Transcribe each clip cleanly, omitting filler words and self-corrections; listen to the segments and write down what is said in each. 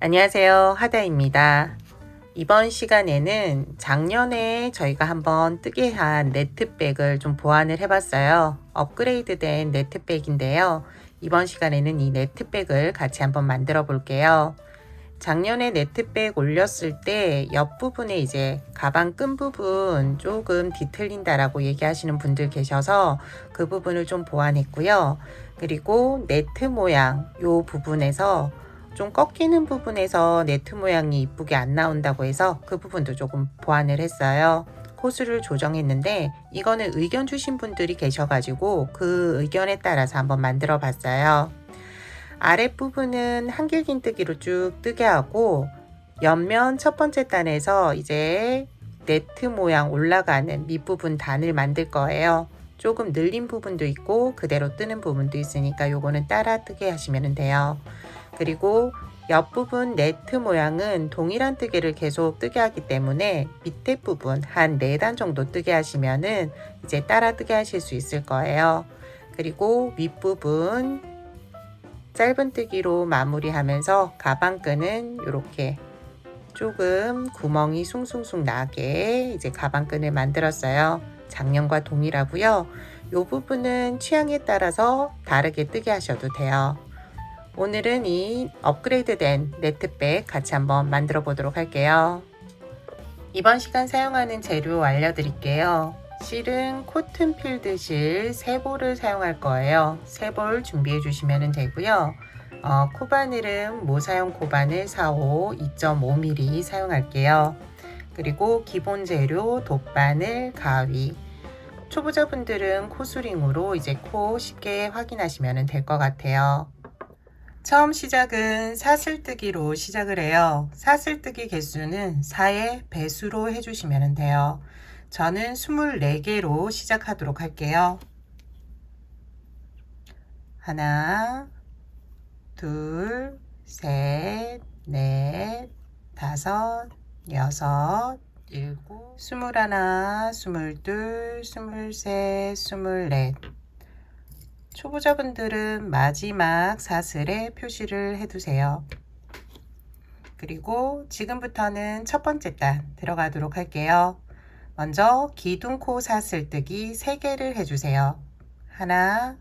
안녕하세요. 하다입니다. 이번 시간에는 작년에 저희가 한번 뜨게 한 네트백을 좀 보완을 해봤어요. 업그레이드된 네트백인데요. 이번 시간에는 이 네트백을 같이 한번 만들어 볼게요. 작년에 네트백 올렸을 때 옆부분에 이제 가방 끈 부분 조금 뒤틀린다라고 얘기하시는 분들 계셔서 그 부분을 좀 보완했고요. 그리고 네트 모양 요 부분에서 좀 꺾이는 부분에서 네트 모양이 이쁘게 안 나온다고 해서 그 부분도 조금 보완을 했어요. 코스를 조정했는데 이거는 의견 주신 분들이 계셔가지고 그 의견에 따라서 한번 만들어 봤어요. 아랫부분은 한길긴뜨기로 쭉 뜨게 하고 옆면 첫 번째 단에서 이제 네트 모양 올라가는 밑부분 단을 만들 거예요. 조금 늘린 부분도 있고 그대로 뜨는 부분도 있으니까 요거는 따라 뜨게 하시면 돼요. 그리고 옆부분 네트 모양은 동일한 뜨개를 계속 뜨게 하기 때문에 밑에 부분 한 4단 정도 뜨게 하시면은 이제 따라 뜨게 하실 수 있을 거예요. 그리고 윗부분 짧은 뜨기로 마무리하면서 가방끈은 이렇게 조금 구멍이 숭숭숭 나게 이제 가방끈을 만들었어요. 작년과 동일하고요. 이 부분은 취향에 따라서 다르게 뜨게 하셔도 돼요. 오늘은 이 업그레이드된 네트백 같이 한번 만들어 보도록 할게요. 이번 시간 사용하는 재료 알려드릴게요. 실은 코튼 필드 실 3볼을 사용할 거예요. 3볼 준비해 주시면 되고요. 코바늘은 모사용 코바늘 4호 2.5mm 사용할게요. 그리고 기본 재료 돗바늘, 가위. 초보자분들은 코스링으로 이제 코 쉽게 확인하시면 될 것 같아요. 처음 시작은 사슬뜨기로 시작을 해요. 사슬뜨기 개수는 4의 배수로 해주시면 돼요. 저는 24개로 시작하도록 할게요. 하나, 둘, 셋, 넷, 다섯, 여섯, 일곱, 21, 22, 23, 24. 초보자분들은 마지막 사슬에 표시를 해두세요. 그리고 지금부터는 첫 번째 단 들어가도록 할게요. 먼저 기둥코 사슬뜨기 3개를 해주세요. 하나,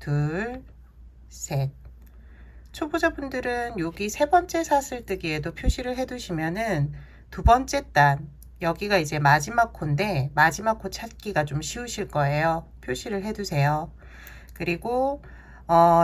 둘, 셋. 초보자분들은 여기 3번째 사슬뜨기에도 표시를 해두시면은 2번째 단, 여기가 이제 마지막 코인데 마지막 코 찾기가 좀 쉬우실 거예요. 표시를 해두세요. 그리고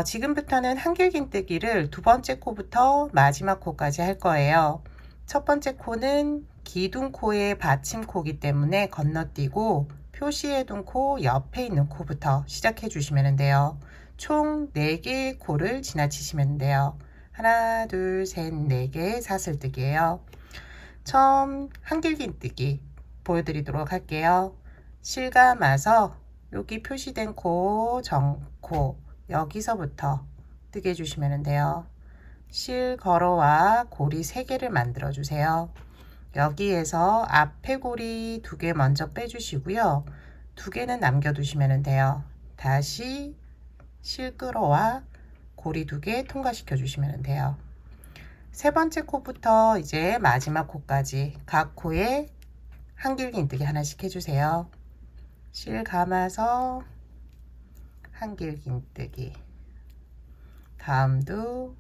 지금부터는 한길긴뜨기를 2번째 코부터 마지막 코까지 할 거예요. 첫 번째 코는 기둥코의 받침코이기 때문에 건너뛰고 표시해둔 코 옆에 있는 코부터 시작해 주시면 돼요. 총 4개의 코를 지나치시면 돼요. 하나, 둘, 셋, 4개 사슬뜨기예요. 처음 한길긴뜨기 보여드리도록 할게요. 실감아서 여기 표시된 코, 정코 여기서부터 뜨게 해주시면 돼요. 실 걸어와 고리 3개를 만들어 주세요. 여기에서 앞에 고리 2개 먼저 빼주시고요. 2개는 남겨두시면 돼요. 다시 실 끌어와 고리 2개 통과시켜 주시면 돼요. 3번째 코부터 이제 마지막 코까지 각 코에 한길긴뜨기 하나씩 해주세요. 실 감아서 한길긴뜨기. 다음도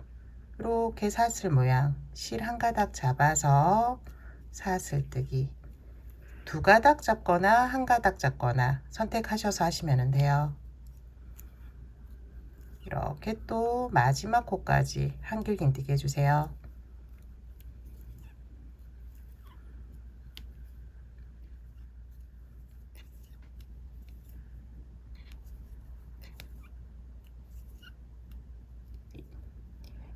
이렇게 사슬 모양 실 한 가닥 잡아서 사슬뜨기. 2가닥 잡거나 1가닥 잡거나 선택하셔서 하시면 돼요. 이렇게 또 마지막 코까지 한길긴뜨기 해주세요.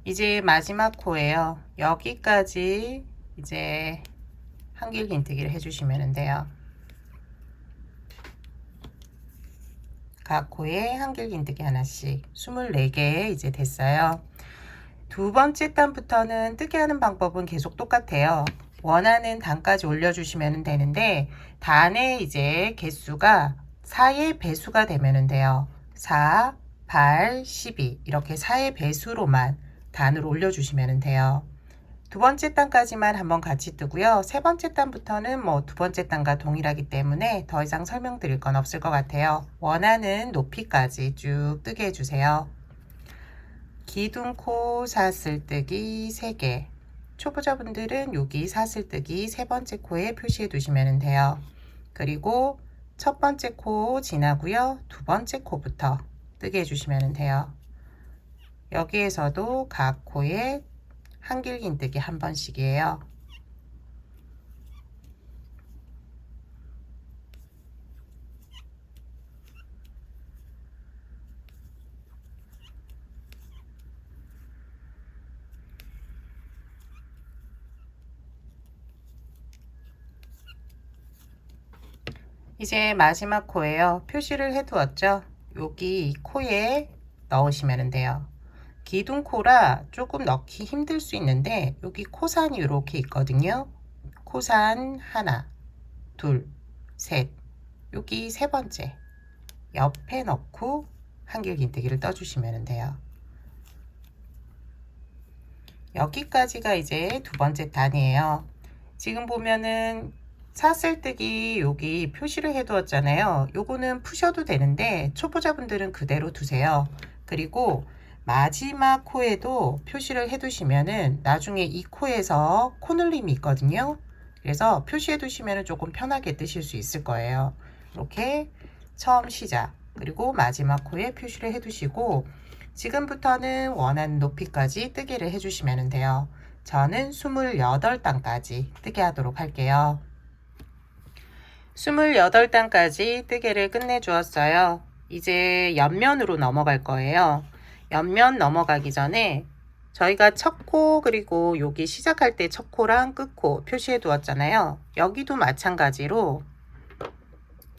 이제 마지막 코예요. 여기까지 이제 한길긴뜨기를 해주시면 돼요. 각 코에 한길긴뜨기 하나씩 24개 이제 됐어요. 2번째 단부터는 뜨게 하는 방법은 계속 똑같아요. 원하는 단까지 올려주시면 되는데 단의 이제 개수가 4의 배수가 되면 돼요. 4, 8, 12 이렇게 4의 배수로만 단을 올려주시면 돼요. 두 번째 단까지만 한번 같이 뜨고요. 세 번째 단부터는 뭐 두 번째 단과 동일하기 때문에 더 이상 설명드릴 건 없을 것 같아요. 원하는 높이까지 쭉 뜨게 해주세요. 기둥코 사슬뜨기 3개. 초보자분들은 여기 사슬뜨기 세 번째 코에 표시해 두시면 돼요. 그리고 첫 번째 코 지나고요. 두 번째 코부터 뜨게 해주시면 돼요. 여기에서도 각 코에 한길긴뜨기 한 번씩이에요. 이제 마지막 코예요. 표시를 해 두었죠. 여기 이 코에 넣으시면 돼요. 기둥코라 조금 넣기 힘들 수 있는데 여기 코산이 이렇게 있거든요. 코산 하나, 둘, 셋. 여기 세 번째 옆에 넣고 한길긴뜨기를 떠주시면 돼요. 여기까지가 이제 두 번째 단이에요. 지금 보면은 사슬뜨기 여기 표시를 해 두었잖아요. 요거는 푸셔도 되는데 초보자분들은 그대로 두세요. 그리고 마지막 코에도 표시를 해 두시면은 나중에 이 코에서 코늘림이 있거든요. 그래서 표시해 두시면은 조금 편하게 뜨실 수 있을 거예요. 이렇게 처음 시작 그리고 마지막 코에 표시를 해 두시고 지금부터는 원하는 높이까지 뜨기를 해주시면 돼요. 저는 28단까지 뜨게 하도록 할게요. 28단까지 뜨개를 끝내 주었어요. 이제 옆면으로 넘어갈 거예요. 옆면 넘어가기 전에 저희가 첫 코 그리고 여기 시작할 때 첫 코랑 끝 코 표시해 두었잖아요. 여기도 마찬가지로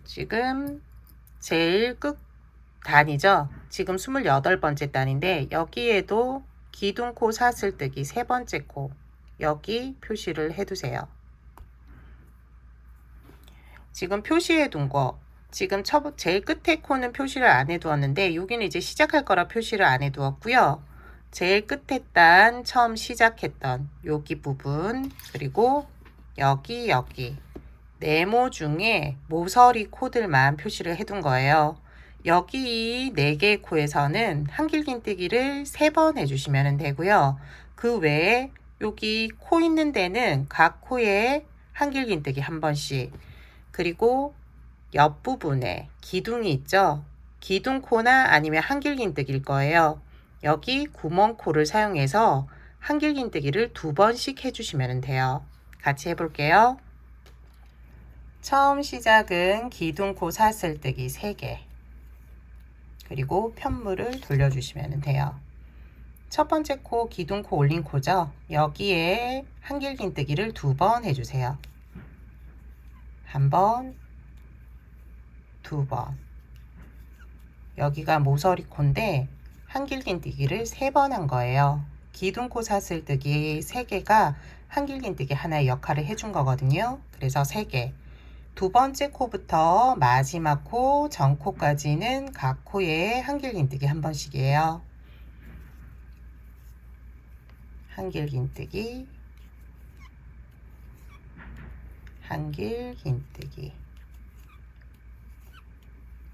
지금 제일 끝 단이죠. 지금 28번째 단인데 여기에도 기둥코 사슬뜨기 세 번째 코 여기 표시를 해 두세요. 지금 표시해 둔 거 지금 제일 끝에 코는 표시를 안 해 두었는데 여기는 이제 시작할 거라 표시를 안 해 두었고요. 제일 끝에 단 처음 시작했던 여기 부분 그리고 여기 네모 중에 모서리 코들만 표시를 해 둔 거예요. 여기 4개의 코에서는 한길긴뜨기를 3번 해주시면 되고요. 그 외에 여기 코 있는 데는 각 코에 한길긴뜨기 한 번씩 그리고 옆부분에 기둥이 있죠. 기둥코나 아니면 한길긴뜨기일 거예요. 여기 구멍코를 사용해서 한길긴뜨기를 2번씩 해주시면 돼요. 같이 해볼게요. 처음 시작은 기둥코 사슬뜨기 3개 그리고 편물을 돌려주시면 돼요. 첫 번째 코 기둥코 올린 코죠. 여기에 한길긴뜨기를 2번 해주세요. 한 번, 2번. 여기가 모서리 코인데 한길긴뜨기를 3번 한 거예요. 기둥코 사슬뜨기 3개가 한길긴뜨기 하나의 역할을 해준 거거든요. 그래서 3개. 두 번째 코부터 마지막 코, 전코까지는 각 코에 한길긴뜨기 한 번씩이에요. 한길긴뜨기, 한길긴뜨기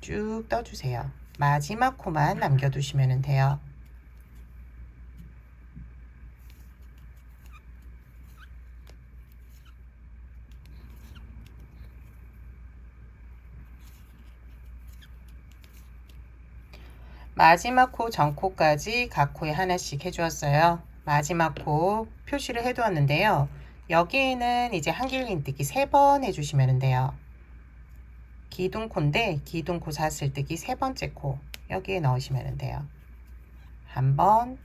쭉 떠주세요. 마지막 코만 남겨두시면 돼요. 마지막 코 전코까지 각 코에 하나씩 해주었어요. 마지막 코 표시를 해두었는데요. 여기에는 이제 한길긴뜨기 3번 해주시면 돼요. 기둥코인데 기둥코 사슬뜨기 세 번째 코 여기에 넣으시면 돼요. 한 번,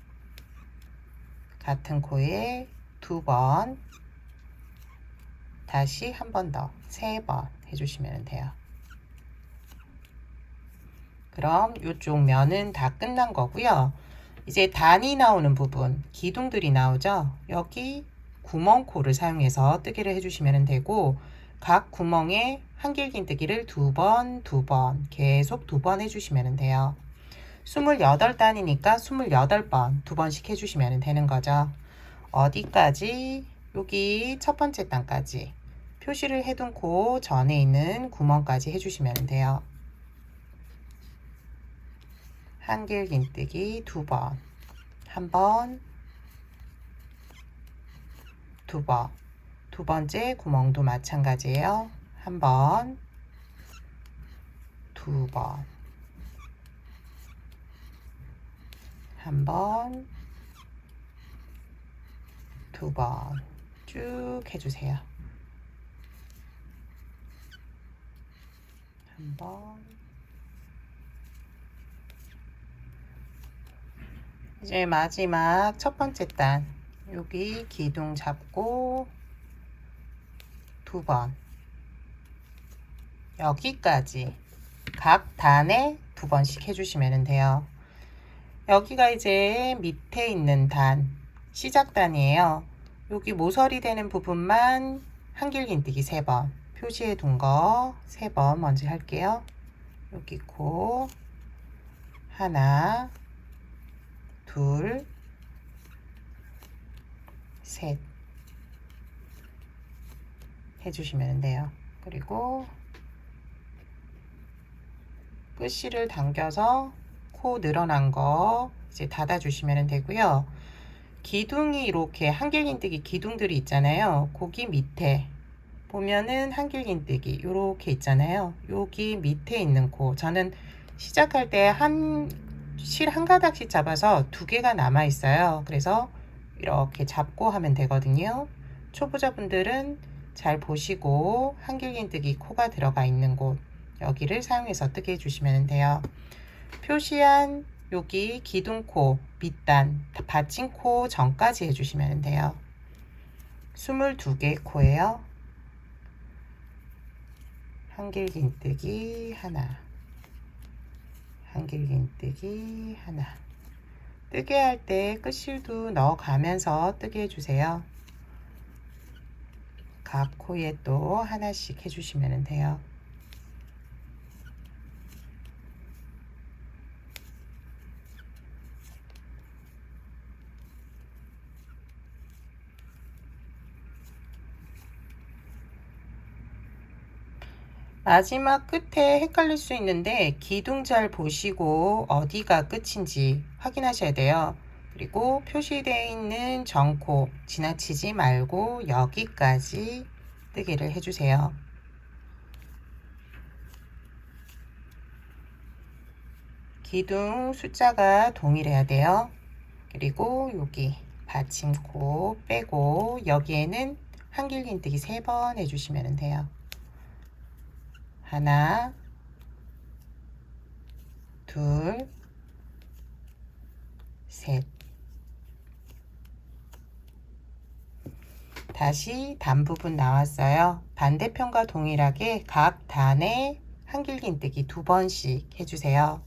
같은 코에 2번, 다시 한 번 더 3번 해주시면 돼요. 그럼 이쪽 면은 다 끝난 거고요. 이제 단이 나오는 부분, 기둥들이 나오죠. 여기 구멍코를 사용해서 뜨개를 해주시면 되고 각 구멍에 한길긴뜨기를 2번 계속 2번 해주시면 돼요. 28단이니까 28번 2번씩 해주시면 되는 거죠. 어디까지? 여기 첫 번째 단까지 표시를 해둔 코 전에 있는 구멍까지 해주시면 돼요. 한길긴뜨기 2번, 한 번, 2번, 두 번째 구멍도 마찬가지예요. 한 번, 2번, 한 번, 2번 쭉 해주세요. 한 번. 이제 마지막 첫 번째 단 여기 기둥 잡고 2번 여기까지 각 단에 2번씩 해주시면 돼요. 여기가 이제 밑에 있는 단 시작단이에요. 여기 모서리 되는 부분만 한길긴뜨기 3번 표시해 둔 거 3번 먼저 할게요. 여기 코 하나, 둘, 셋 해주시면 돼요. 그리고 끝실을 당겨서 코 늘어난 거 이제 닫아 주시면 되고요. 기둥이 이렇게 한길긴뜨기 기둥들이 있잖아요. 거기 밑에 보면은 한길긴뜨기 이렇게 있잖아요. 여기 밑에 있는 코 저는 시작할 때 실 한 가닥씩 잡아서 2개가 남아 있어요. 그래서 이렇게 잡고 하면 되거든요. 초보자분들은 잘 보시고 한길긴뜨기 코가 들어가 있는 곳 여기를 사용해서 뜨게 해주시면 돼요. 표시한 여기 기둥코 밑단 받침코 전까지 해주시면 돼요. 22개 코예요. 한길긴뜨기 하나, 한길긴뜨기 하나. 뜨게 할 때 끝실도 넣어가면서 뜨게 해주세요. 각 코에 또 하나씩 해주시면 돼요. 마지막 끝에 헷갈릴 수 있는데 기둥 잘 보시고 어디가 끝인지 확인하셔야 돼요. 그리고 표시되어 있는 전코 지나치지 말고 여기까지 뜨기를 해주세요. 기둥 숫자가 동일해야 돼요. 그리고 여기 받침코 빼고 여기에는 한길긴뜨기 3번 해주시면 돼요. 하나, 둘, 셋. 다시 단 부분 나왔어요. 반대편과 동일하게 각 단에 한길긴뜨기 2번씩 해주세요.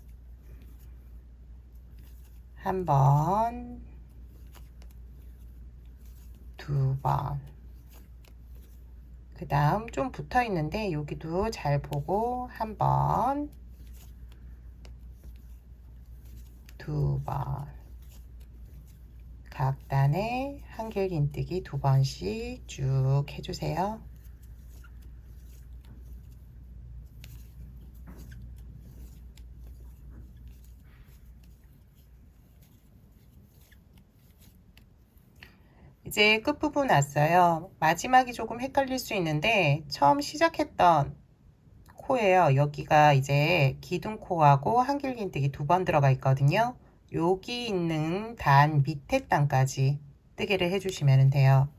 한 번, 2번. 그 다음 좀 붙어 있는데 여기도 잘 보고 한 번, 2번. 각 단에 한길긴뜨기 2번씩 쭉 해주세요. 이제 끝부분 왔어요. 마지막이 조금 헷갈릴 수 있는데 처음 시작했던 코예요. 여기가 이제 기둥코하고 한길긴뜨기 2번 들어가 있거든요. 여기 있는 단 밑에 단까지 뜨개를 해주시면 돼요.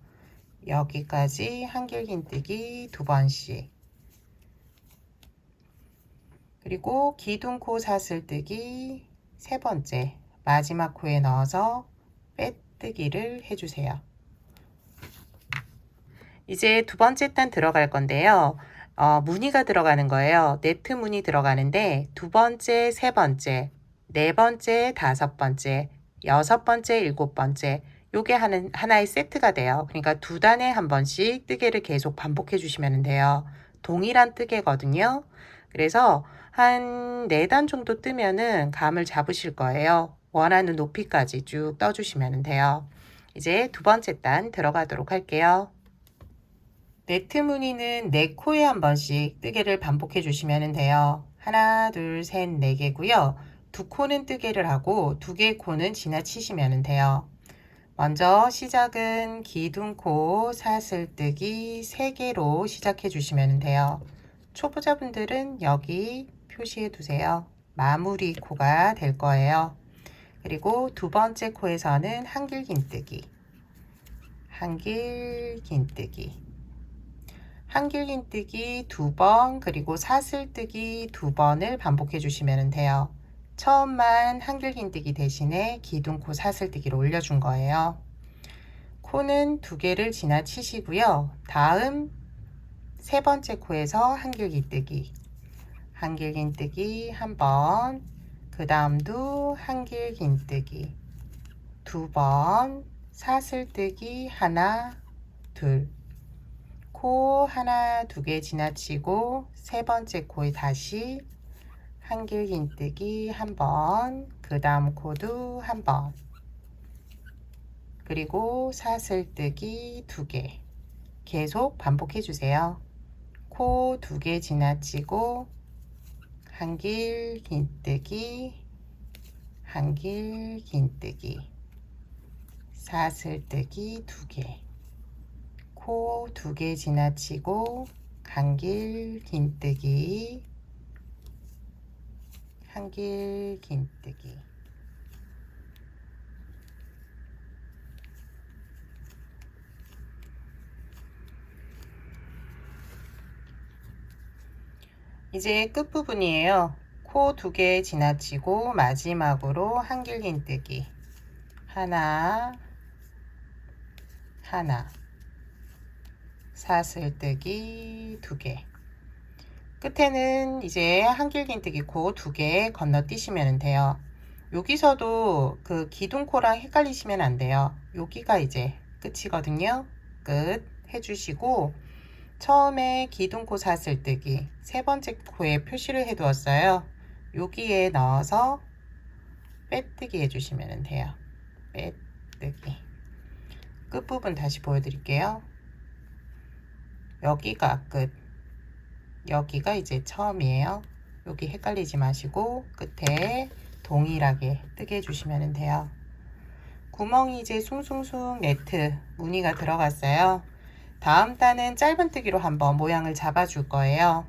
여기까지 한길긴뜨기 2번씩. 그리고 기둥코 사슬뜨기 3번째 마지막 코에 넣어서 빼뜨기를 해주세요. 이제 2번째 단 들어갈 건데요. 무늬가 들어가는 거예요. 네트 무늬 들어가는데 2번째, 3번째, 4번째, 5번째, 6번째, 7번째 요게 하나의 세트가 돼요. 그러니까 2단에 한 번씩 뜨개를 계속 반복해 주시면 돼요. 동일한 뜨개거든요. 그래서 한 4단 정도 뜨면은 감을 잡으실 거예요. 원하는 높이까지 쭉 떠주시면 돼요. 이제 두 번째 단 들어가도록 할게요. 네트 무늬는 네 코에 한 번씩 뜨개를 반복해 주시면 돼요. 하나, 둘, 셋, 네 개고요. 두 코는 뜨개를 하고 두 개 코는 지나치시면 돼요. 먼저 시작은 기둥코 사슬뜨기 3개로 시작해 주시면 돼요. 초보자분들은 여기 표시해 두세요. 마무리 코가 될 거예요. 그리고 두 번째 코에서는 한길긴뜨기, 한길긴뜨기, 한길긴뜨기 2번, 그리고 사슬뜨기 2번을 반복해 주시면 돼요. 처음만 한길긴뜨기 대신에 기둥코 사슬뜨기로 올려준 거예요. 코는 2개를 지나치시고요. 다음 세 번째 코에서 한길긴뜨기, 한길긴뜨기 1번, 그 다음도 한길긴뜨기 2번, 사슬뜨기 하나, 둘, 코 하나, 2개 지나치고 세 번째 코에 다시 한길긴뜨기 1번, 그 다음 코도 1번, 그리고 사슬뜨기 2개 계속 반복해 주세요. 코 2개 지나치고 한길긴뜨기, 한길긴뜨기, 사슬뜨기 2개, 코 2개 지나치고 한길긴뜨기, 한길긴뜨기. 이제 끝부분이에요. 코 2개 지나치고 마지막으로 한길긴뜨기 하나, 하나, 사슬뜨기 2개. 끝에는 이제 한길긴뜨기 코 2개 건너뛰시면 돼요. 여기서도 그 기둥코랑 헷갈리시면 안 돼요. 여기가 이제 끝이거든요. 끝 해주시고, 처음에 기둥코 사슬뜨기 세 번째 코에 표시를 해 두었어요. 여기에 넣어서 빼뜨기 해주시면 돼요. 빼뜨기. 끝부분 다시 보여드릴게요. 여기가 끝, 여기가 이제 처음이에요. 여기 헷갈리지 마시고 끝에 동일하게 뜨게 해주시면 돼요. 구멍이 이제 숭숭숭 네트 무늬가 들어갔어요. 다음 단은 짧은뜨기로 한번 모양을 잡아 줄 거예요.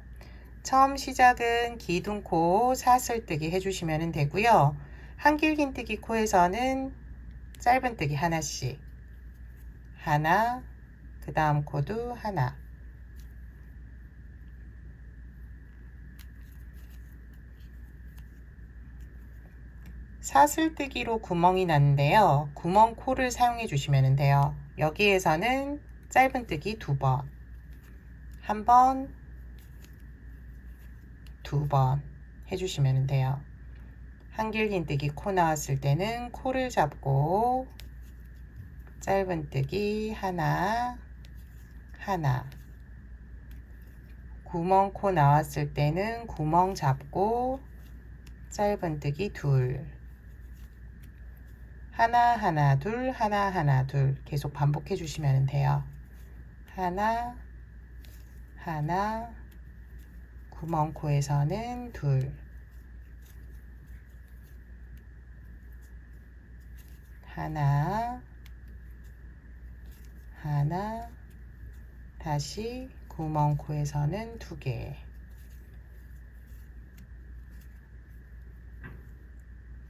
처음 시작은 기둥코 사슬뜨기 해주시면 되고요. 한길긴뜨기 코에서는 짧은뜨기 하나씩, 하나, 그 다음 코도 하나, 사슬뜨기로 구멍이 났는데요. 구멍 코를 사용해 주시면 돼요. 여기에서는 짧은뜨기 2번, 1번, 2번 해주시면 돼요. 한길긴뜨기 코 나왔을 때는 코를 잡고 짧은뜨기 하나, 하나, 구멍 코 나왔을 때는 구멍 잡고 짧은뜨기 둘, 하나, 하나, 둘, 하나, 하나, 둘 계속 반복해 주시면 돼요. 하나, 하나, 구멍 코에서는 둘, 하나, 하나, 다시 구멍 코에서는 2개.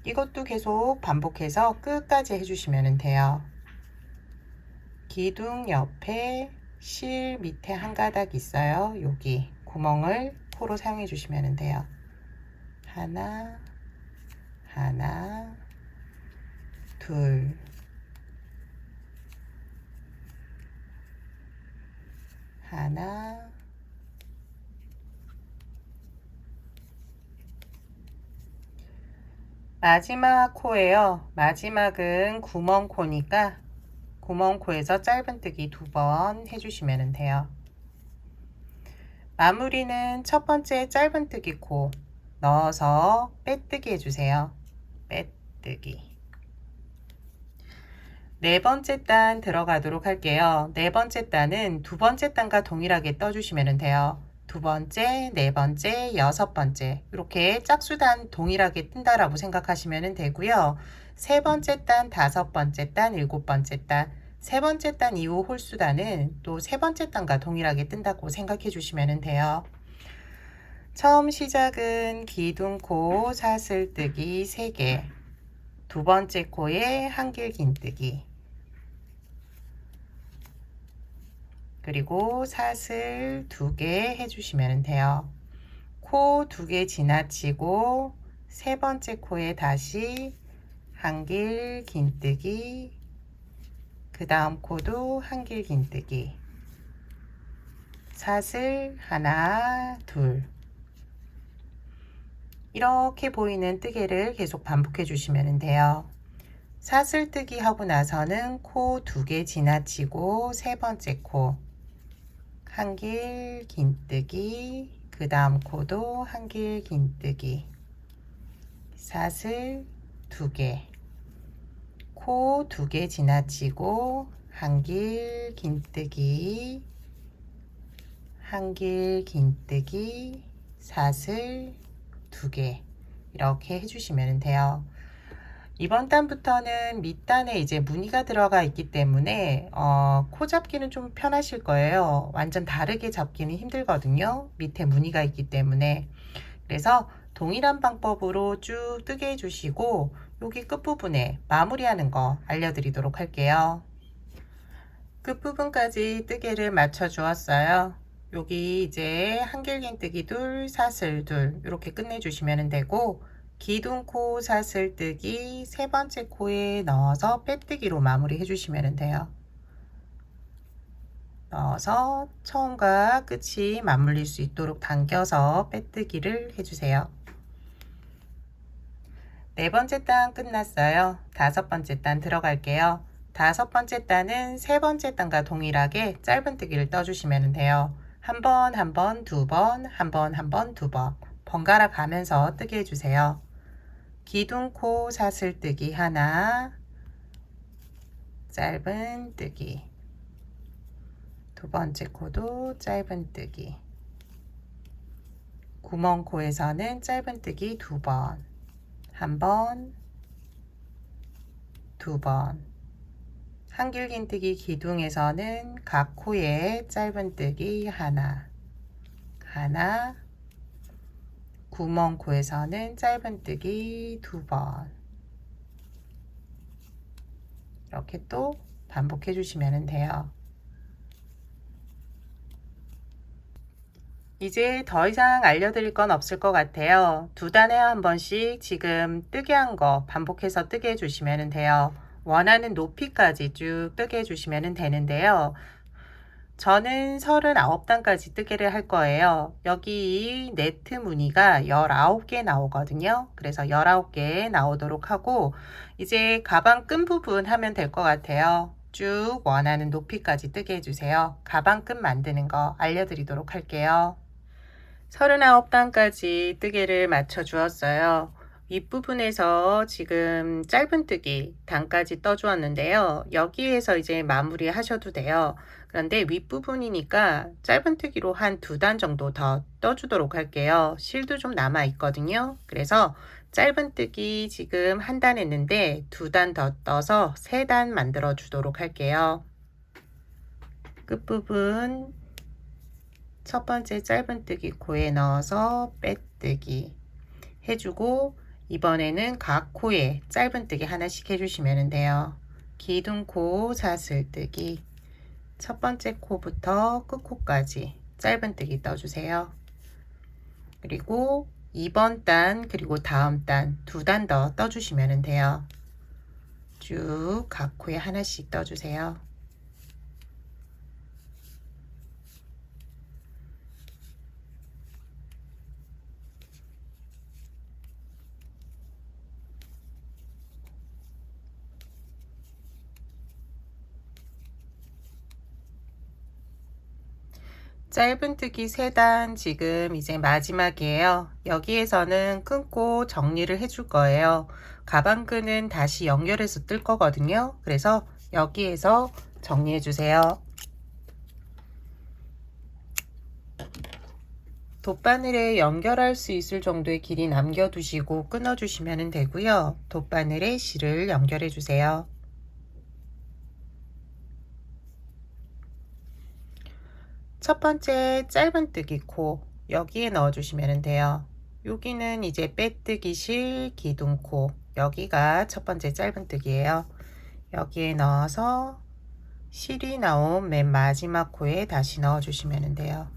이것도 계속 반복해서 끝까지 해주시면 돼요. 기둥 옆에 실 밑에 한 가닥 있어요. 여기 구멍을 코로 사용해 주시면 돼요. 하나, 하나, 둘, 하나, 마지막 코예요. 마지막은 구멍 코니까 구멍 코에서 짧은뜨기 2번 해주시면 돼요. 마무리는 첫 번째 짧은뜨기 코 넣어서 빼뜨기 해주세요. 빼뜨기. 네 번째 단 들어가도록 할게요. 네 번째 단은 두 번째 단과 동일하게 떠주시면 돼요. 두 번째, 네 번째, 여섯 번째 이렇게 짝수단 동일하게 뜬다라고 생각하시면 되고요. 세 번째 단, 다섯 번째 단, 일곱 번째 단, 세 번째 단 이후 홀수단은 또 세 번째 단과 동일하게 뜬다고 생각해 주시면 돼요. 처음 시작은 기둥코 사슬뜨기 3개, 두 번째 코에 한길 긴뜨기, 그리고 사슬 2개 해주시면 돼요. 코 2개 지나치고 세 번째 코에 다시 한길 긴뜨기, 그 다음 코도 한길 긴뜨기, 사슬 하나, 둘, 이렇게 보이는 뜨개를 계속 반복해 주시면 돼요. 사슬뜨기 하고 나서는 코 2개 지나치고 세 번째 코 한길 긴뜨기, 그 다음 코도 한길 긴뜨기, 사슬 2개, 코 2개 지나치고 한길 긴뜨기, 한길 긴뜨기, 사슬 2개 이렇게 해주시면 돼요. 이번 단부터는 밑단에 이제 무늬가 들어가 있기 때문에 코 잡기는 좀 편하실 거예요. 완전 다르게 잡기는 힘들거든요. 밑에 무늬가 있기 때문에. 그래서 동일한 방법으로 쭉 뜨게 해주시고 여기 끝부분에 마무리하는 거 알려드리도록 할게요. 끝부분까지 뜨개를 맞춰 주었어요. 여기 이제 한길긴뜨기 둘, 사슬 둘 이렇게 끝내주시면 되고, 기둥코 사슬뜨기 세 번째 코에 넣어서 빼뜨기로 마무리 해주시면 돼요. 넣어서 처음과 끝이 맞물릴 수 있도록 당겨서 빼뜨기를 해주세요. 네 번째 단 끝났어요. 다섯 번째 단 들어갈게요. 다섯 번째 단은 세 번째 단과 동일하게 짧은뜨기를 떠주시면 돼요. 한 번, 한 번, 두 번, 한 번, 한 번, 두 번 번갈아 가면서 뜨게 해주세요. 기둥코 사슬뜨기 하나, 짧은뜨기, 두 번째 코도 짧은뜨기, 구멍코에서는 짧은뜨기 두 번, 한 번, 두 번, 한길긴뜨기 기둥에서는 각 코에 짧은뜨기 하나, 하나, 구멍코에서는 짧은뜨기 두 번, 이렇게 또 반복해 주시면 돼요. 이제 더 이상 알려드릴 건 없을 것 같아요. 두 단에 한 번씩 지금 뜨게 한 거 반복해서 뜨게 해주시면 돼요. 원하는 높이까지 쭉 뜨게 해주시면 되는데요. 저는 39단까지 뜨개를 할 거예요. 여기 네트 무늬가 19개 나오거든요. 그래서 19개 나오도록 하고 이제 가방 끈 부분 하면 될 것 같아요. 쭉 원하는 높이까지 뜨게 해주세요. 가방 끈 만드는 거 알려드리도록 할게요. 39단까지 뜨개를 맞춰 주었어요. 윗부분에서 지금 짧은뜨기 단까지 떠 주었는데요. 여기에서 이제 마무리 하셔도 돼요. 그런데 윗부분이니까 짧은뜨기로 한 2단 정도 더 떠주도록 할게요. 실도 좀 남아 있거든요. 그래서 짧은뜨기 지금 한 단 했는데 2단 더 떠서 3단 만들어 주도록 할게요. 끝부분 첫 번째 짧은뜨기 코에 넣어서 빼뜨기 해주고, 이번에는 각 코에 짧은뜨기 하나씩 해주시면 돼요. 기둥코 사슬뜨기 첫 번째 코부터 끝코까지 짧은뜨기 떠주세요. 그리고 2번 단 그리고 다음 단 2단 더 떠주시면 돼요. 쭉 각 코에 하나씩 떠주세요. 짧은뜨기 3단 지금 이제 마지막이에요. 여기에서는 끊고 정리를 해줄 거예요. 가방끈은 다시 연결해서 뜰 거거든요. 그래서 여기에서 정리해 주세요. 돗바늘에 연결할 수 있을 정도의 길이 남겨두시고 끊어주시면 되고요. 돗바늘에 실을 연결해 주세요. 첫 번째 짧은뜨기 코 여기에 넣어주시면 돼요. 여기는 이제 빼뜨기 실 기둥코, 여기가 첫 번째 짧은뜨기예요. 여기에 넣어서 실이 나온 맨 마지막 코에 다시 넣어주시면 돼요.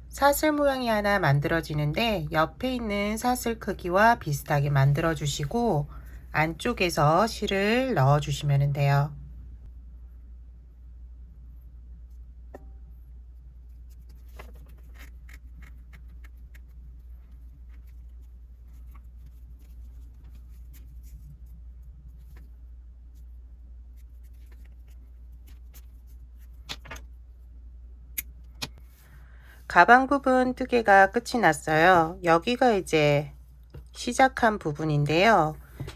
사슬 모양이 하나 만들어지는데 옆에 있는 사슬 크기와 비슷하게 만들어 주시고 안쪽에서 실을 넣어 주시면 돼요. 가방 부분 뜨개가 끝이 났어요. 여기가 이제 시작한 부분인데요.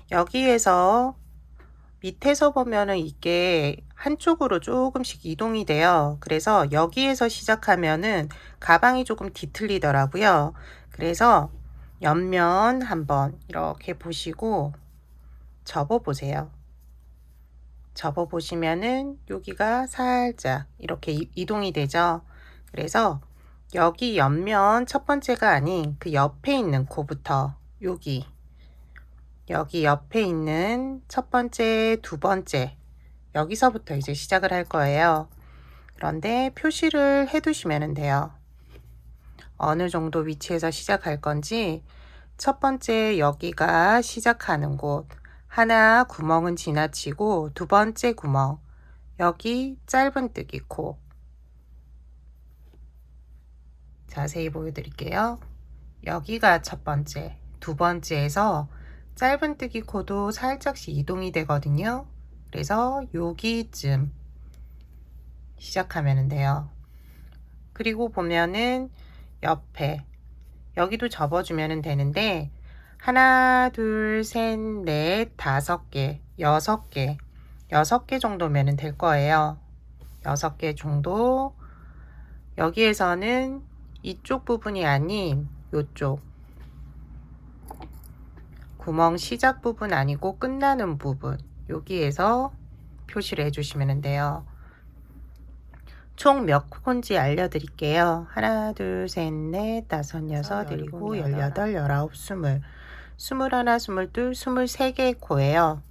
여기에서 밑에서 보면은 이게 한쪽으로 조금씩 이동이 돼요. 그래서 여기에서 시작하면은 가방이 조금 뒤틀리더라고요. 그래서 옆면 한번 이렇게 보시고 접어 보세요. 접어 보시면은 여기가 살짝 이렇게 이동이 되죠. 그래서 여기 옆면 첫 번째가 아닌 그 옆에 있는 코부터 여기 옆에 있는 첫 번째, 두 번째 여기서부터 이제 시작을 할 거예요. 그런데 표시를 해 두시면 돼요. 어느 정도 위치에서 시작할 건지. 첫 번째 여기가 시작하는 곳 하나 구멍은 지나치고, 두 번째 구멍 여기 짧은뜨기 코 자세히 보여드릴게요. 여기가 첫 번째, 두 번째에서 짧은뜨기 코도 살짝씩 이동이 되거든요. 그래서 여기쯤 시작하면 돼요. 그리고 보면은 옆에 여기도 접어주면 되는데 하나 둘 셋 넷 다섯 개 여섯 개 정도면 될 거예요. 6개 정도. 여기에서는 이쪽 부분이 아닌 이쪽 구멍 시작 부분 아니고 끝나는 부분 여기에서 표시를 해주시면 돼요. 총 몇 코인지 알려드릴게요. 하나, 둘, 셋, 넷, 다섯, 여섯, 일곱, 18, 19, 20, 21, 22, 23개의 코예요.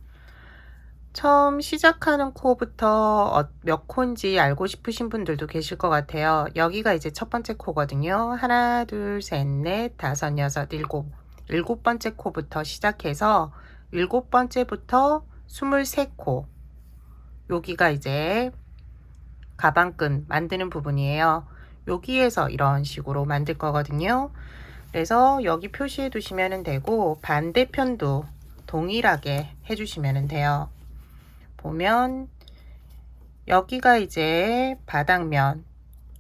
처음 시작하는 코부터 몇 코인지 알고 싶으신 분들도 계실 것 같아요. 여기가 이제 첫 번째 코거든요. 하나, 둘, 셋, 넷, 다섯, 여섯, 일곱 번째 코부터 시작해서 일곱 번째부터 23코 여기가 이제 가방끈 만드는 부분이에요. 여기에서 이런 식으로 만들 거거든요. 그래서 여기 표시해 두시면 되고 반대편도 동일하게 해주시면 돼요. 보면 여기가 이제 바닥면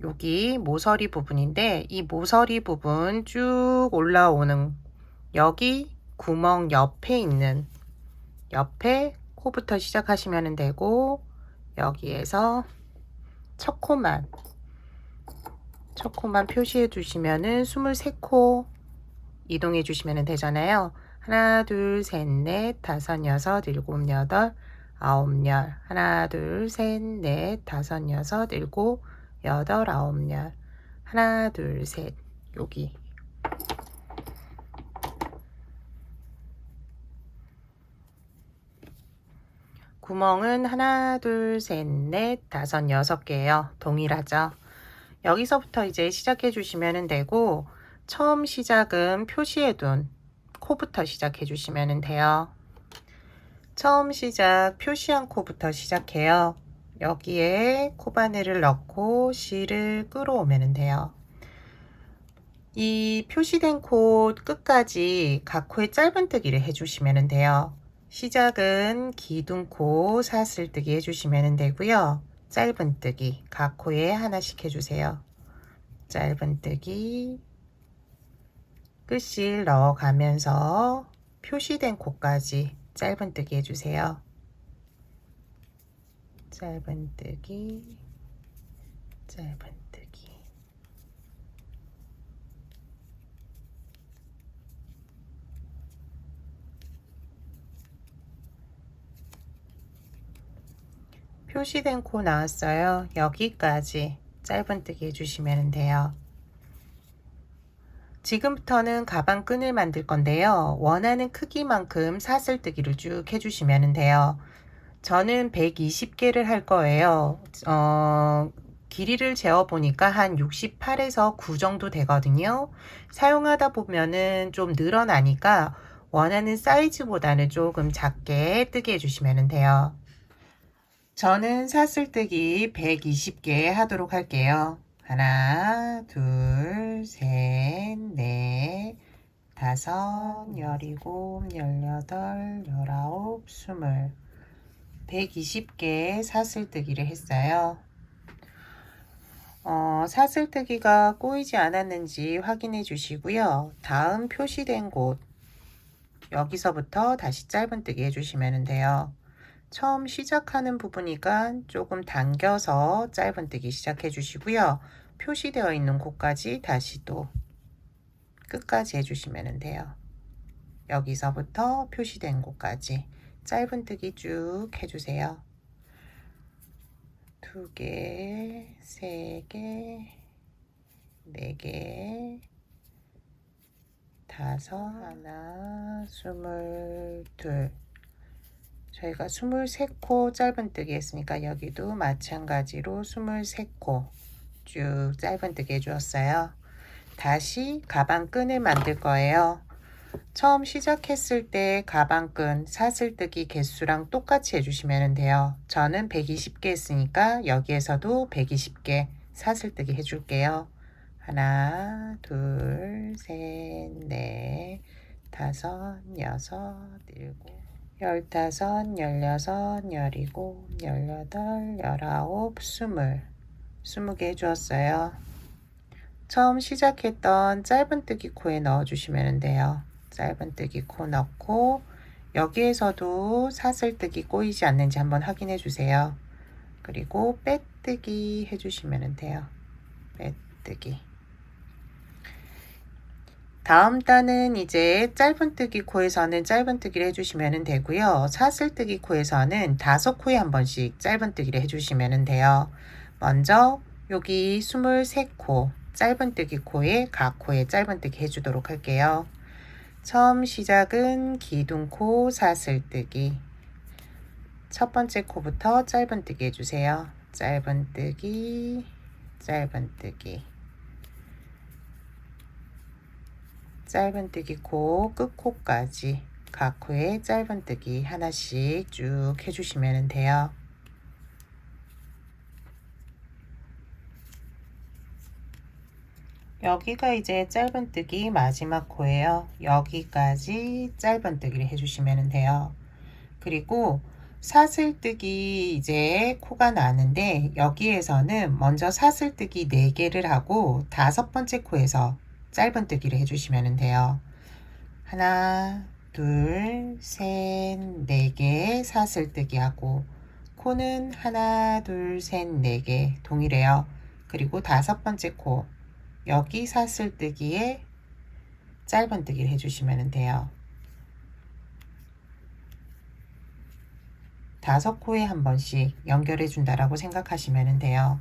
여기 모서리 부분인데 이 모서리 부분 쭉 올라오는 여기 구멍 옆에 있는 옆에 코부터 시작하시면 되고 여기에서 첫 코만 표시해 주시면은 23코 이동해 주시면 되잖아요. 하나, 둘, 셋, 넷, 다섯, 여섯, 일곱, 여덟, 아홉, 열. 하나, 둘, 셋, 넷, 다섯, 여섯, 일곱, 여덟, 아홉, 열. 하나, 둘, 셋. 여기. 구멍은 하나, 둘, 셋, 넷, 다섯, 6개예요. 동일하죠. 여기서부터 이제 시작해 주시면 되고 처음 시작은 표시해 둔 코부터 시작해 주시면 돼요. 처음 시작 표시한 코부터 시작해요. 여기에 코바늘을 넣고 실을 끌어오면 돼요. 이 표시된 코 끝까지 각 코에 짧은뜨기를 해주시면 돼요. 시작은 기둥코 사슬뜨기 해주시면 되고요. 짧은뜨기 각 코에 하나씩 해주세요. 짧은뜨기 끝실 넣어가면서 표시된 코까지 짧은뜨기 해주세요. 짧은뜨기, 짧은뜨기. 표시된 코 나왔어요. 여기까지 짧은뜨기 해주시면 돼요. 지금부터는 가방 끈을 만들 건데요. 원하는 크기만큼 사슬뜨기를 쭉 해주시면 돼요. 저는 120개를 할 거예요. 길이를 재어 보니까 한 68에서 9 정도 되거든요. 사용하다 보면은 좀 늘어나니까 원하는 사이즈보다는 조금 작게 뜨게 해주시면 돼요. 저는 사슬뜨기 120개 하도록 할게요. 하나, 둘, 셋, 넷, 다섯, 열일곱, 열여덟, 열아홉, 스물. 120개 사슬뜨기를 했어요. 사슬뜨기가 꼬이지 않았는지 확인해 주시고요. 다음 표시된 곳, 여기서부터 다시 짧은뜨기 해주시면 돼요. 처음 시작하는 부분이니까 조금 당겨서 짧은뜨기 시작해 주시고요. 표시되어 있는 곳까지 다시 또 끝까지 해주시면 돼요. 여기서부터 표시된 곳까지 짧은뜨기 쭉 해주세요. 2개, 3개, 4개, 5, 하나, 22. 저희가 23코 짧은뜨기 했으니까 여기도 마찬가지로 23코 쭉 짧은뜨기 해주었어요. 다시 가방끈을 만들 거예요. 처음 시작했을 때 가방끈 사슬뜨기 개수랑 똑같이 해주시면 돼요. 저는 120개 했으니까 여기에서도 120개 사슬뜨기 해줄게요. 하나, 둘, 셋, 넷, 다섯, 여섯, 일곱, 15, 16, 17, 18, 19, 20개 해주었어요. 처음 시작했던 짧은뜨기 코에 넣어주시면 돼요. 짧은뜨기 코 넣고 여기에서도 사슬뜨기 꼬이지 않는지 한번 확인해 주세요. 그리고 빼뜨기 해주시면 돼요. 빼뜨기. 다음 단은 이제 짧은뜨기 코에서는 짧은뜨기를 해주시면 되고요. 사슬뜨기 코에서는 5코에 한 번씩 짧은뜨기를 해주시면 돼요. 먼저 여기 23코 짧은뜨기 코에 각 코에 짧은뜨기 해주도록 할게요. 처음 시작은 기둥코 사슬뜨기. 첫 번째 코부터 짧은뜨기 해주세요. 짧은뜨기, 짧은뜨기. 짧은뜨기 코 끝코까지 각 코에 짧은뜨기 하나씩 쭉 해주시면 돼요. 여기가 이제 짧은뜨기 마지막 코예요. 여기까지 짧은뜨기를 해주시면 돼요. 그리고 사슬뜨기 이제 코가 나는데 여기에서는 먼저 사슬뜨기 4개를 하고 5번째 코에서 짧은뜨기를 해주시면 돼요. 하나, 둘, 셋, 4개 사슬뜨기 하고 코는 하나, 둘, 셋, 4개 동일해요. 그리고 5번째 코 여기 사슬뜨기에 짧은뜨기를 해주시면 돼요. 5코에 한 번씩 연결해 준다라고 생각하시면 돼요.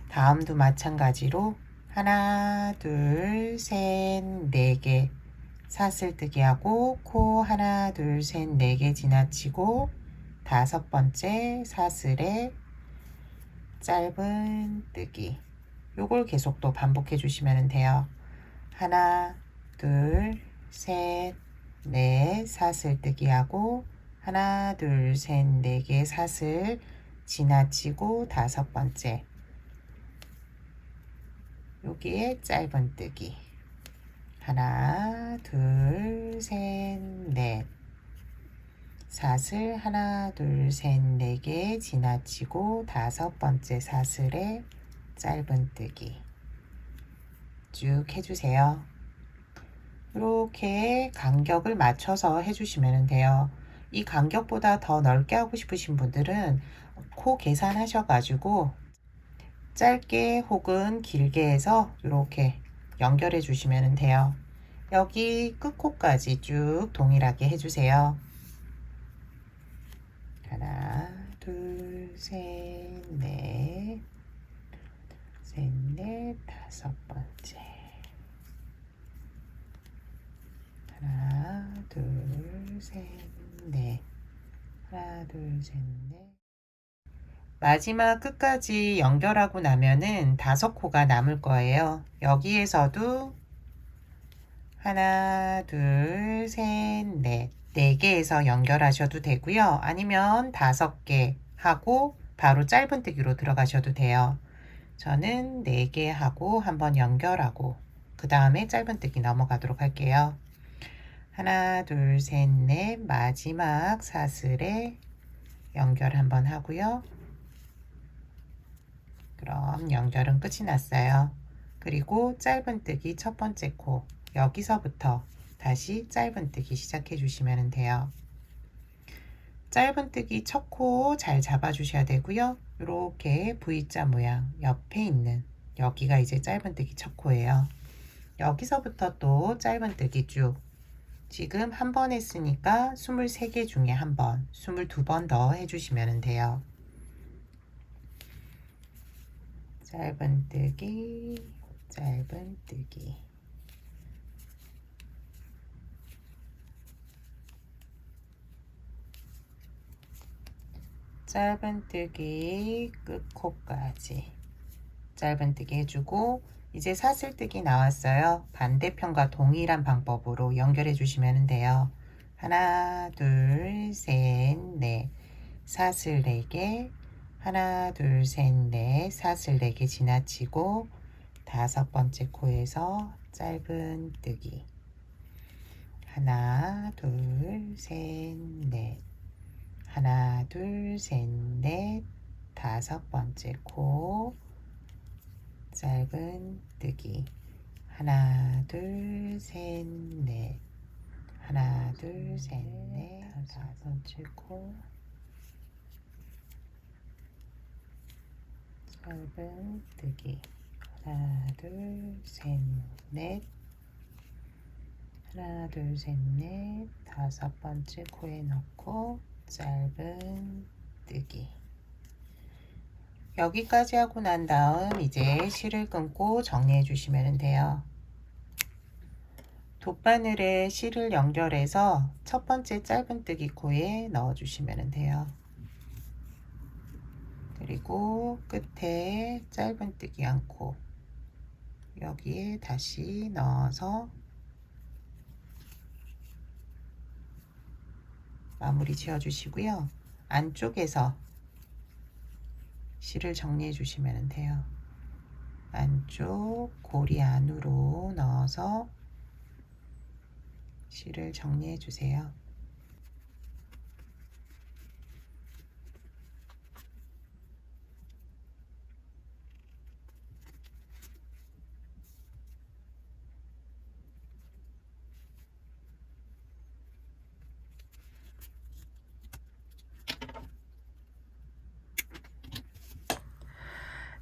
다음도 마찬가지로 하나, 둘, 셋, 4개 사슬뜨기 하고 코 하나, 둘, 셋, 4개 지나치고 5번째 사슬에 짧은뜨기. 요걸 계속 또 반복해 주시면 돼요. 하나, 둘, 셋, 넷 사슬뜨기 하고 하나, 둘, 셋, 4개 사슬 지나치고 5번째 여기에 짧은뜨기. 하나, 둘, 셋, 넷 사슬 하나, 둘, 셋, 4개 지나치고 5번째 사슬에 짧은뜨기 쭉 해주세요. 이렇게 간격을 맞춰서 해주시면 돼요. 이 간격보다 더 넓게 하고 싶으신 분들은 코 계산하셔가지고 짧게 혹은 길게 해서 이렇게 연결해 주시면 돼요. 여기 끝코까지 쭉 동일하게 해주세요. 하나, 둘, 셋, 넷, 셋, 넷, 다섯 번째. 하나, 둘, 셋, 넷. 하나, 둘, 셋, 넷. 마지막 끝까지 연결하고 나면은 5코가 남을 거예요. 여기에서도 하나, 둘, 셋, 넷. 4개에서 연결하셔도 되고요. 아니면 5개 하고 바로 짧은뜨기로 들어가셔도 돼요. 저는 4개 하고 한번 연결하고 그 다음에 짧은뜨기 넘어가도록 할게요. 하나, 둘, 셋, 넷. 마지막 사슬에 연결 한번 하고요. 그럼 연결은 끝이 났어요. 그리고 짧은뜨기 첫 번째 코 여기서부터 다시 짧은뜨기 시작해 주시면 돼요. 짧은뜨기 첫 코 잘 잡아 주셔야 되고요. 이렇게 V자 모양 옆에 있는 여기가 이제 짧은뜨기 첫 코예요. 여기서부터 또 짧은뜨기 쭉 지금 한 번 했으니까 23개 중에 한 번, 22번 더 해주시면 돼요. 짧은뜨기, 짧은뜨기. 짧은뜨기 끝코까지 짧은뜨기 해주고 이제 사슬뜨기 나왔어요. 반대편과 동일한 방법으로 연결해 주시면 돼요. 하나, 둘, 셋, 넷. 사슬 4개. 하나, 둘, 셋, 넷. 사슬 4개 지나치고 5번째 코에서 짧은뜨기. 하나, 둘, 셋, 넷. 하나, 둘, 셋, 넷. 5번째 코 짧은뜨기. 하나, 둘, 셋, 넷. 하나, 둘, 셋, 넷. 5번째 코 짧은뜨기. 하나, 둘, 셋, 넷. 하나, 둘, 셋, 넷. 5번째 코에 넣고 짧은뜨기. 여기까지 하고 난 다음 이제 실을 끊고 정리해 주시면 돼요. 돗바늘에 실을 연결해서 첫 번째 짧은뜨기 코에 넣어 주시면 돼요. 그리고 끝에 짧은뜨기 한 코 여기에 다시 넣어서 마무리 지어 주시고요. 안쪽에서 실을 정리해 주시면 돼요. 안쪽 고리 안으로 넣어서 실을 정리해 주세요.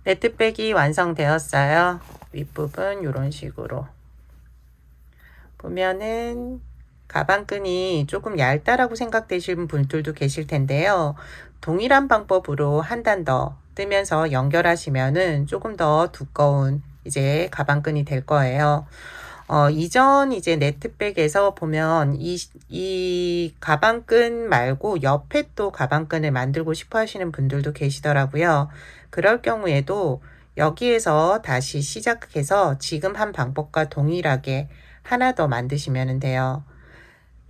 네트백이 완성되었어요. 윗부분 이런 식으로 보면은 가방끈이 조금 얇다라고 생각되시는 분들도 계실 텐데요. 동일한 방법으로 한 단 더 뜨면서 연결하시면은 조금 더 두꺼운 이제 가방끈이 될 거예요. 이전 이제 네트백에서 보면 이 가방끈 말고 옆에 또 가방끈을 만들고 싶어 하시는 분들도 계시더라고요. 그럴 경우에도 여기에서 다시 시작해서 지금 한 방법과 동일하게 하나 더 만드시면 돼요.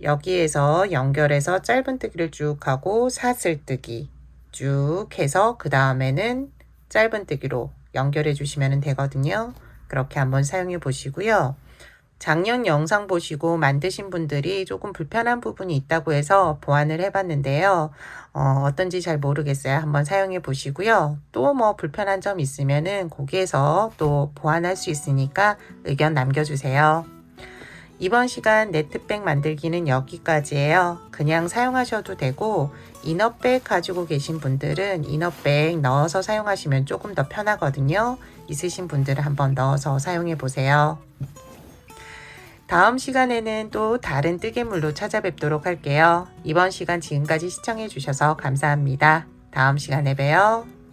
여기에서 연결해서 짧은뜨기를 쭉 하고 사슬뜨기 쭉 해서 그 다음에는 짧은뜨기로 연결해 주시면 되거든요. 그렇게 한번 사용해 보시고요. 작년 영상 보시고 만드신 분들이 조금 불편한 부분이 있다고 해서 보완을 해봤는데요. 어떤지 잘 모르겠어요. 한번 사용해 보시고요. 또 뭐 불편한 점 있으면은 거기에서 또 보완할 수 있으니까 의견 남겨주세요. 이번 시간 네트백 만들기는 여기까지예요. 그냥 사용하셔도 되고 이너백 가지고 계신 분들은 이너백 넣어서 사용하시면 조금 더 편하거든요. 있으신 분들은 한번 넣어서 사용해 보세요. 다음 시간에는 또 다른 뜨개물로 찾아뵙도록 할게요. 이번 시간 지금까지 시청해 주셔서 감사합니다. 다음 시간에 봬요.